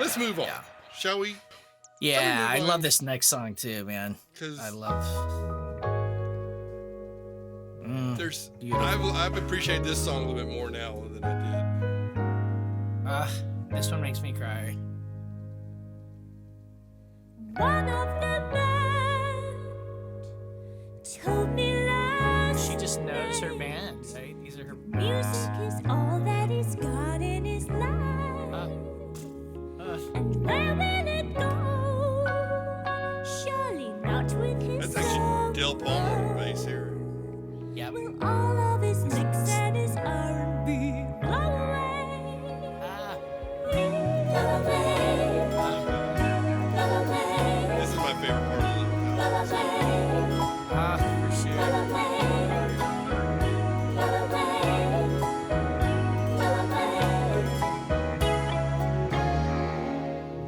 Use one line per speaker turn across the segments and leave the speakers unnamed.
Let's move on, shall we?
Yeah, I love this next song too, man.
Because
I love.
I've appreciated this song a little bit more now than I did.
This one makes me cry.
One of the band told me last
She just knows her band, right? These are her
music is all that he's got in his life. And where will it go? Surely not with his
That's actually Del Palmer bass here.
Yep.
Will all of his licks and his R&B blow away? Blow away. Blow away.
This is my favorite part of the
Blow
album.
away.
For sure.
Blow away. Blow away. Blow away.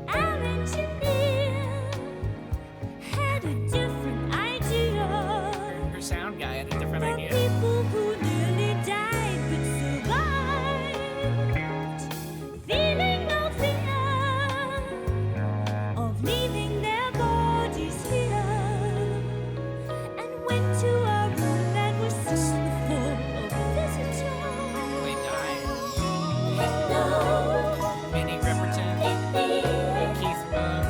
Our engineer had a different idea.
Her sound guy had a different
The
idea.
people who nearly died but survived, feeling no fear of leaving their bodies here, and went to a room that was soon full of visitors.
They died.
No,
Minnie Riperton, Keith Moon,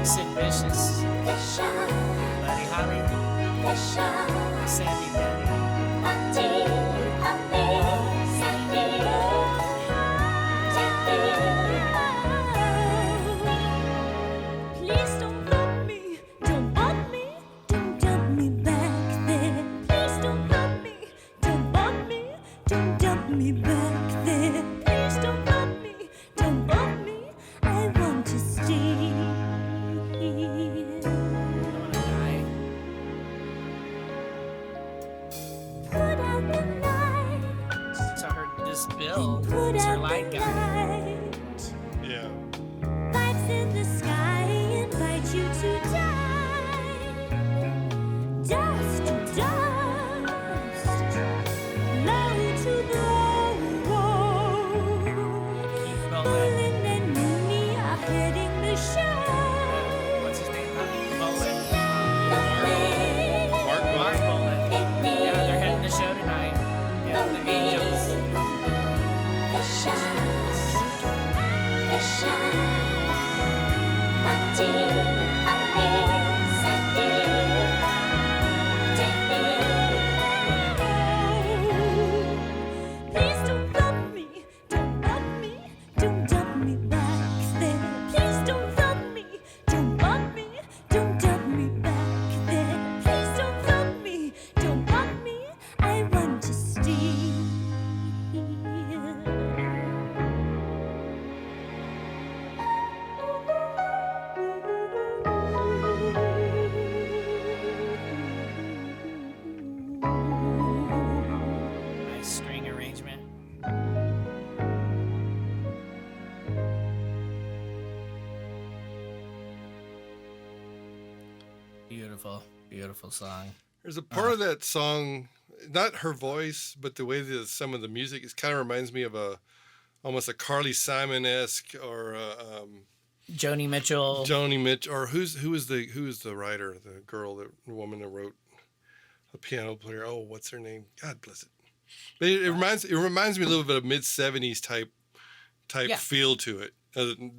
Sid Vicious, Buddy Holly, Sandy Denny.
Please don't love me, don't bug me, don't dump me back there. Please don't love me, don't bug me, don't dump me back there. Please don't love me, don't bug me, I want to stay here. Put out the light,
So this Bill
put
is her
out
light
the
guy.
light.
Yeah.
Lights in the sky invite you to die. Dust to dust, low to low.
Keith Moon.
Bolan and Minnie are heading the show.
What's his name? Bolan.
Mark
Mark
Bolan.
Bolan. Yeah, they're heading the show tonight. Yeah, the Angels.
The shine, the shine. Please don't love me, don't bug me, don't dump me back there. Please don't love me, don't bug me, don't dump me back there. Please don't love me, don't bug me, I want to stay here.
Nice string arrangement. Beautiful, beautiful song.
There's a part of that song, not her voice, but the way that some of the music is kind of reminds me of almost a Carly Simon-esque or
Joni Mitchell.
Joni Mitchell, or who is the writer, the woman that wrote the piano player? Oh, what's her name? God bless it. But it reminds me a little bit of mid-70s type feel to it.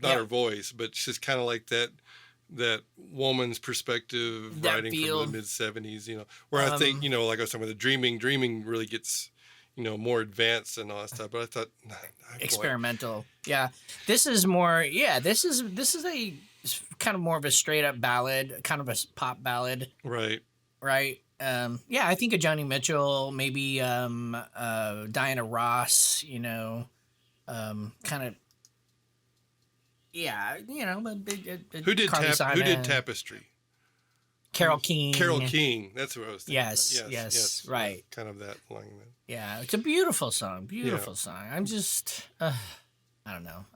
Not her voice, but it's just kind of like that woman's perspective,
That
writing
feel.
from the mid-70s, where I think, like I was talking about, the dreaming really gets, more advanced and all that stuff. But I thought,
Experimental. Yeah. This is more, this is a kind of more of a straight up ballad, kind of a pop ballad.
Right.
Right. I think of Joni Mitchell, maybe Diana Ross, kind of. Yeah, but
Who did
Carly Simon,
Tapestry?
Carole King.
Carole King. That's what I was thinking.
Yes, right.
Kind of that line.
Yeah, it's a beautiful song. Beautiful song. I'm just, I don't know.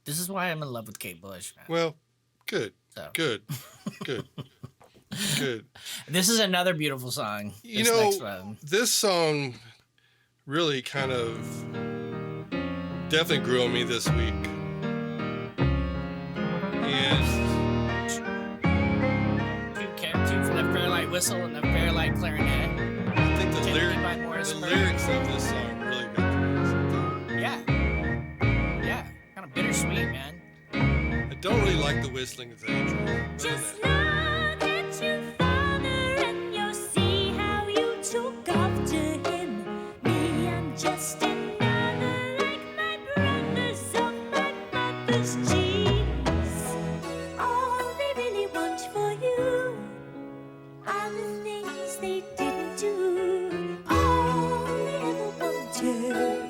This is why I'm in love with Kate Bush, man.
Well, good.
So.
Good. Good. Good.
This is another beautiful song.
You
This
know,
next one.
this song really kind of definitely grew on me this week. And
Two for the Fairlight whistle and the Fairlight clarinet.
I think the
Typically by Morris
lyrics
Burke.
of this song really got to me something.
Yeah, kind of bittersweet, man.
I don't really like the whistling of the angel.
Just look at your father and you'll see how you took after him. Me, I'm just another like my brothers of my mother's genes. All they really want for you are the things they didn't do. All they ever wanted.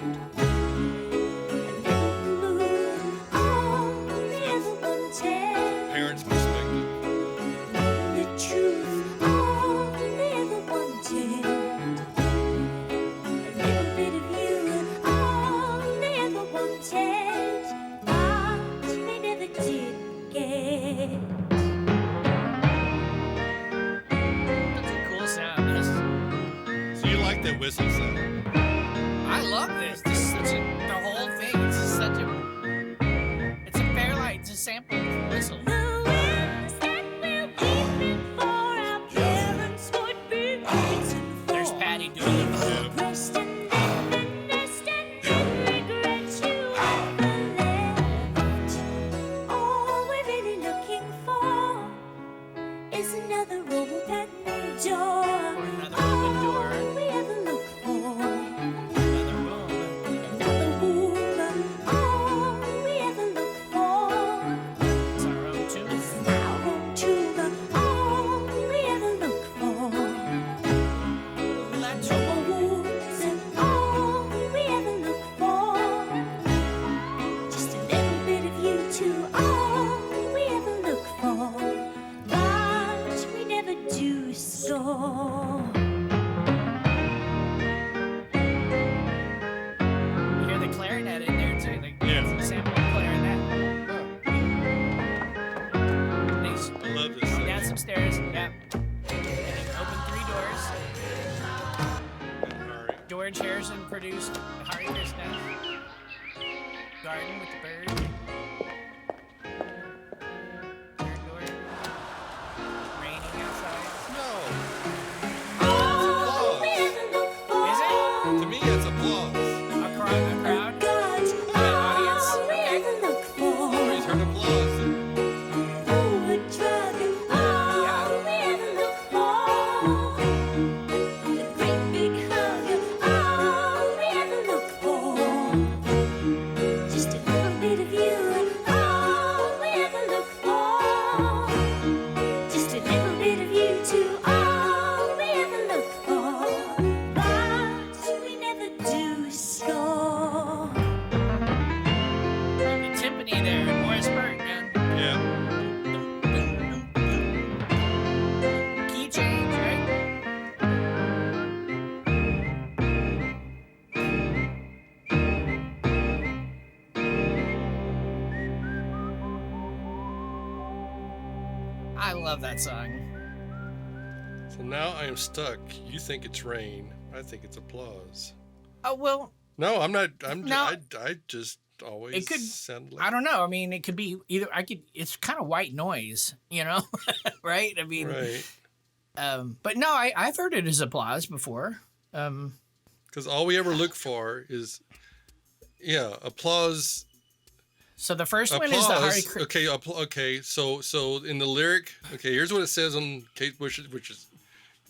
All they ever wanted.
Parents' perspective.
The truth, all they ever wanted. A little bit of you, all they ever wanted. But they never did get.
That's a cool sound.
So you like that whistle sound?
I love this. This is such a, the whole thing. It's just such a. It's a Fairlight. It's a sample whistle.
The wings that we'll keep before our parents would be waiting for.
There's Patty doing it.
Rest and live the nest and don't regret you ever left. All we're really looking for is another open door.
Another open door.
All we ever look for,
Another room.
another woman. All we ever look for
It's our own too.
is our own truth. All we ever look for.
Let's
All we ever look for, just a little bit of you too. All we ever look for, but we never do so.
You hear the clarinet in there too. Like,
Yeah.
it's a sample of clarinet. Nice.
I love this
Going
thing.
down some stairs. Yep. And then open 3 doors.
All right.
George Harrison produced Hare Krishna. Garden with the bird. Third door. Raining outside.
No.
All we ever look for,
Is it?
To me, it's applause.
A crowd.
God.
audience.
All we ever look for.
Always heard applause.
Oh, a drug. All we ever look for. A great big hug. All we ever look for. Just a little bit of you. All we ever look for. Just a little bit of you too. All we ever look for. But we never do so.
The timpani there in Morris Burke, man.
Yeah.
Key change, right? I love that song.
So now I am stuck. You think it's rain. I think it's applause.
Oh, well,
No, I'm not.
No.
I just always
It could-
sound like.
I don't know. I mean, it could be either. It's kind of white noise, you know, right? I mean,
Right.
but no, I've heard it as applause before.
Because all we ever look for is, yeah, applause.
So the first one is the Hare
Applause.
Krishna.
Okay. Okay. So in the lyric, okay, here's what it says on Kate Bush's, which is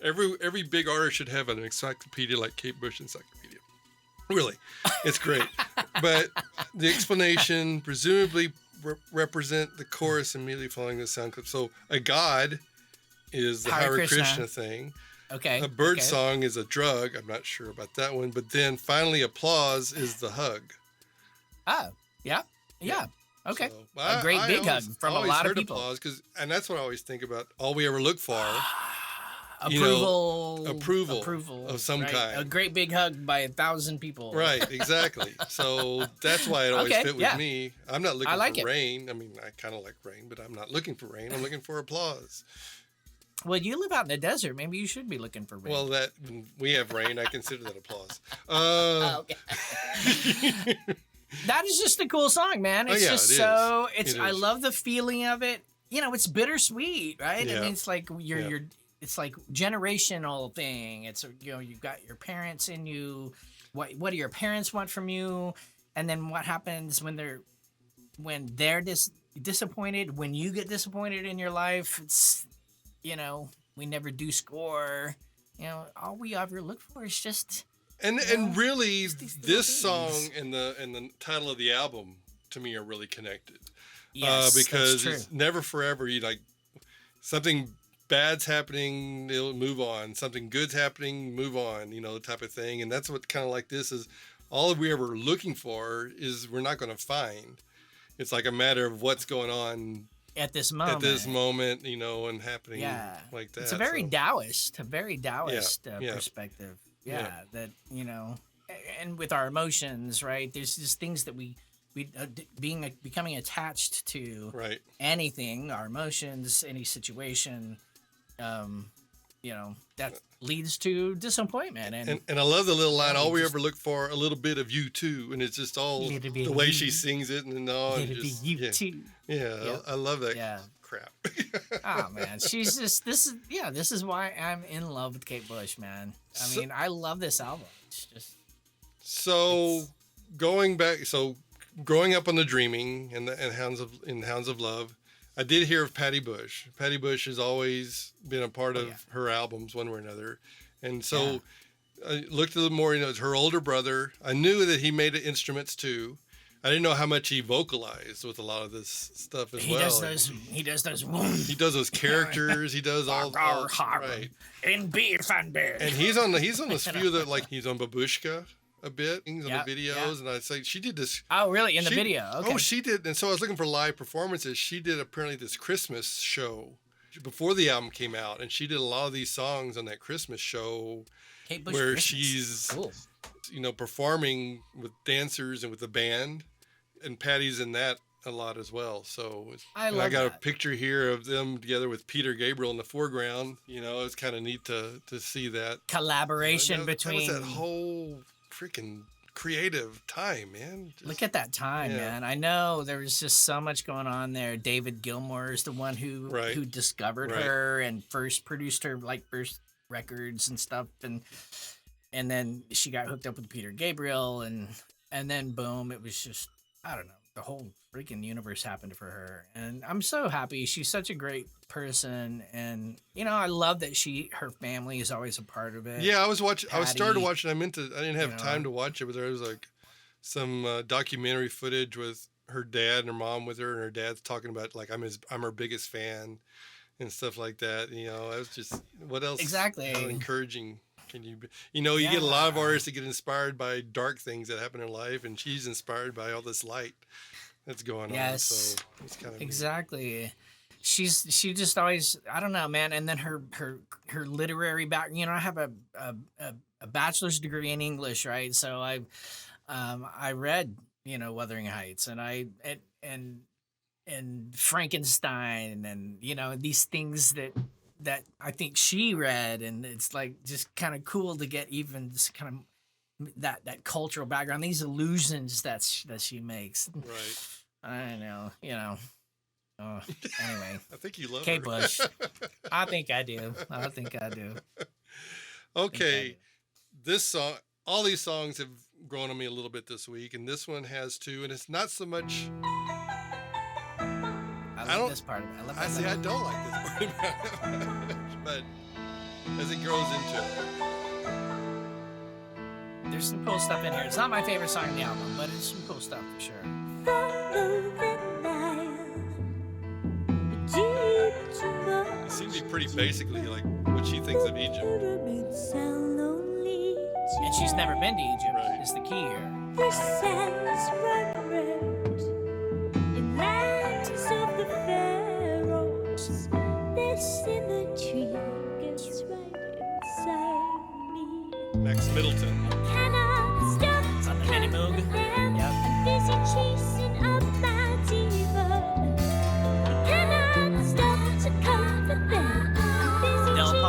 every big artist should have an encyclopedia like Kate Bush encyclopedia. Really, it's great. But the explanation presumably represent the chorus immediately following the sound clip. So a god is the
Hare
Hare
Krishna.
Krishna thing.
Okay.
A bird
okay.
song is a drug. I'm not sure about that one. But then finally, applause is the hug.
Oh, yeah. Yeah. Okay.
So,
A great big hug from a
always
lot of
heard
people.
Applause, and that's what I always think about. All we ever look for,
Approval.
approval of some
right?
kind.
A great big hug by 1,000 people.
right? Exactly. So that's why it always
Okay,
fit with
yeah.
me. I'm not looking
I like
for
it.
rain. I mean, I kind of like rain, but I'm not looking for rain. I'm looking for applause.
Well, you live out in the desert. Maybe you should be looking for rain.
Well, that when we have rain, I consider that applause.
Okay. That is just a cool song, man. It's
yeah,
just
it
so.
is.
It's. I love the feeling of it. You know, it's bittersweet, right?
Yeah.
I mean, it's like
Yeah.
you're. It's like generational thing. It's you've got your parents in you. What do your parents want from you? And then what happens when they're disappointed? When you get disappointed in your life, it's we never do score. All we ever look for is just.
And really,
these little
this song
things.
and the title of the album to me are really connected.
Yes,
Because
that's true.
it's never forever. You like something bad's happening, it'll move on. Something good's happening, move on. The type of thing. And that's what kind of like this is. All we ever looking for is we're not going to find. It's like a matter of what's going on
At this moment.
and happening like that.
It's a very Taoist,
Yeah.
perspective.
Yeah.
That, and with our emotions, right? There's just things that we becoming attached to
Right.
anything, our emotions, any situation, that leads to disappointment.
And I love the little line, all we ever look for, a little bit of you too. And it's just all
Little bit
the
of
way
you.
she sings it and all. And
It'll be
just,
you
yeah.
too.
Yeah,
Yep.
I love that
Yeah.
crap.
Oh man, she's just this is why I'm in love with Kate Bush, man. I mean, I love this album. It's just
So growing up on the Dreaming and Hounds of Love, I did hear of Patty Bush. Patty Bush has always been a part of her albums one way or another. And so I looked a little more, it's her older brother. I knew that he made instruments too. I didn't know how much he vocalized with a lot of this stuff as
he
well.
does those. He does those.
He does those characters. He does all right.
In beef and beer.
And he's on this few that like he's on Babushka a bit. He's on
Yep,
the videos, and I'd say she did this.
Oh, really? In the
she-
video? Okay.
Oh, she did. And so I was looking for live performances. She did apparently this Christmas show before the album came out, and she did a lot of these songs on that Christmas show
Kate Bush
where
Christmas.
she's
Cool.
performing with dancers and with the band, and Patty's in that a lot as well. So
I
and
love
I got
that.
a picture here of them together with Peter Gabriel in the foreground. It's kind of neat to see that
Collaboration
that was
between.
that whole freaking creative time, man. Just-
Look at that time,
Yeah.
man. I know there was just so much going on there. David Gilmour is the one who
Right.
discovered
Right.
her and first produced her first records and stuff, and then she got hooked up with Peter Gabriel, and then boom, it was just, I don't know, the whole freaking universe happened for her, and I'm so happy. She's such a great person, and I love that her family is always a part of it.
Yeah, I was watching. I started
Patty,
watching. I didn't have time to watch it, but there was like some documentary footage with her dad and her mom with her, and her dad's talking about like I'm her biggest fan and stuff like that. I was just what else?
Exactly.
How encouraging can you be? You get a lot of artists that get inspired by dark things that happen in life, and she's inspired by all this light that's going on.
Yes.
So it's kind of
Exactly. She just always, I don't know, man. And then her literary back. I have a bachelor's degree in English, right? So I read Wuthering Heights, and Frankenstein, and these things that I think she read, and it's like just kind of cool to get even this kind of that cultural background, these illusions that she makes.
right.
I know. Anyway,
I think you love
Kate
her.
Bush. I think I do.
Okay, this song, all these songs have grown on me a little bit this week, and this one has too. And it's not so much.
I love this part of it. I love
I
that
see. I
part.
don't like this part about it, but as it grows into it,
There's some cool stuff in here. It's not my favorite song on the album, but it's some cool stuff for sure.
Follow the Nile, deep to
it seems to be pretty basically like what she thinks of Egypt.
pyramids sound lonely.
And she's never been to Egypt.
Right.
Is the key here.
The sands run red in lands of the pharaohs. This symmetry gets right inside me.
Max Middleton.
Cannot stop
It's on the
to
Minnie
count
Moog.
them.
Yep.
I'm busy chasing up my diva. Cannot stop to comfort them. I'm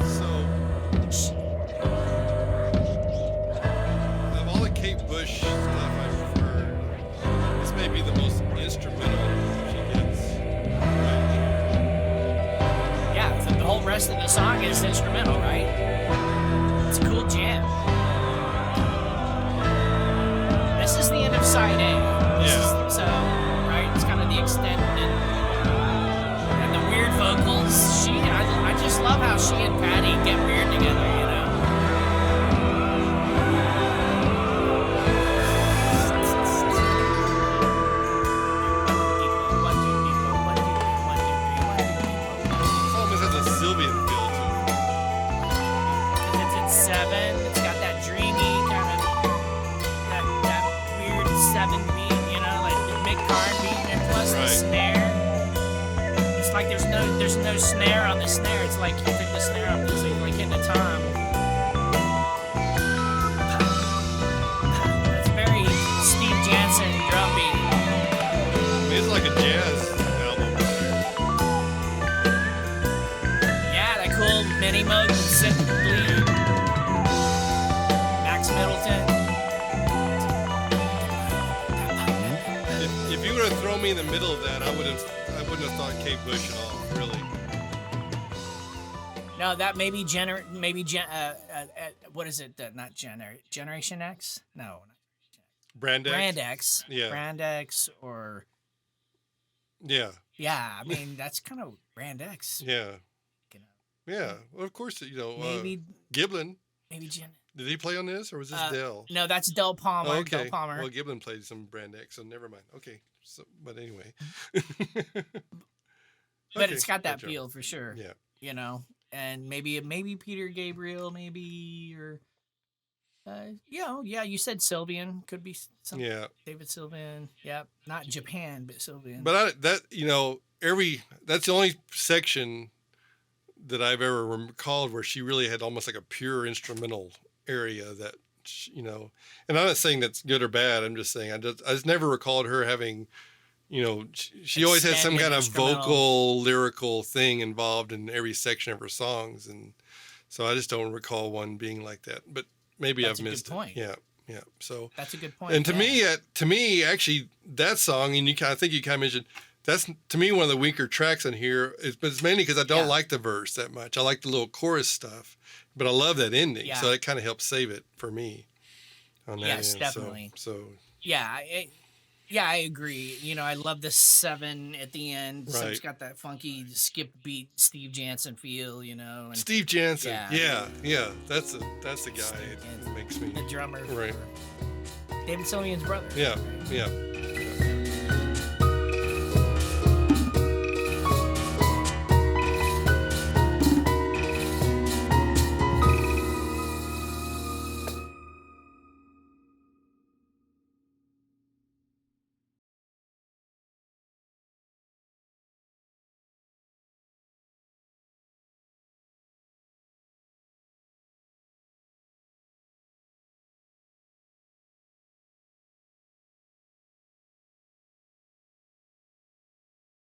So, of all the Kate Bush stuff I've heard, this may be the most instrumental she gets.
Yeah, so the whole rest of the song is instrumental, right? It's a cool jam. This is the end of side A.
Yeah.
So, right, it's kind of the extent and the weird vocals. I just love how she and Patty get weird together, you know?
It almost has a Sylvian feel to it.
It's at 7. It's got that dreamy kind of that weird 7 beat, you know, like the Mick Karn beat, and plus the
Right.
snare. It's like there's no snare on the snare. It's like you pick the snare up, it's like hitting a tom. It's very Steve Jansen drum beat.
I mean, it's like a jazz album.
Yeah, that cool mini mode synth bleed. Max Middleton.
If you would have thrown me in the middle of that, I wouldn't have thought Kate Bush at all, really.
No, that maybe what is it? Not Generation X? No,
Brand X.
Brand X.
Yeah.
Brand X or
Yeah,
yeah. I mean, that's kind of Brand X.
yeah,
You know,
yeah. Well, of course, you know,
maybe
Giblin.
Gen.
Did he play on this, or was this Dell?
No, that's Del Palmer.
Oh, okay.
Del Palmer.
Well, Giblin played some Brand X, so never mind. Okay, so but anyway.
But
Okay,
it's got that
good job.
feel for sure.
Yeah.
You know, and maybe Peter Gabriel, maybe or. Yeah, you said Sylvian. Could be some
Yeah,
David Sylvian. Yep. Not Japan, but Sylvian.
but that's the only section that I've ever recalled where she really had almost like a pure instrumental area that and I'm not saying that's good or bad. I'm just saying I just never recalled her having, she always had some
Extended
kind of
instrumental.
vocal lyrical thing involved in every section of her songs, and so I just don't recall one being like that. But maybe
That's
I've
a good
missed
point.
it. Yeah. So
That's a good point.
and to
yeah.
me, actually, that song, and I think you kind of mentioned, that's to me one of the weaker tracks on here. But it's mainly because I don't
Yeah.
like the verse that much. I like the little chorus stuff, but I love that ending,
Yeah.
so it kind of helps save it for me. On that
Yes,
end.
definitely.
So
Yeah, I agree. I love the 7 at the end. So it's
Right.
got that funky skip beat Steve Jansen feel, and
Steve Jansen,
Yeah.
yeah, that's the guy
Jansen.
who makes me
the drummer
right.
for David Sylvian's brother.
Yeah,
right?
yeah.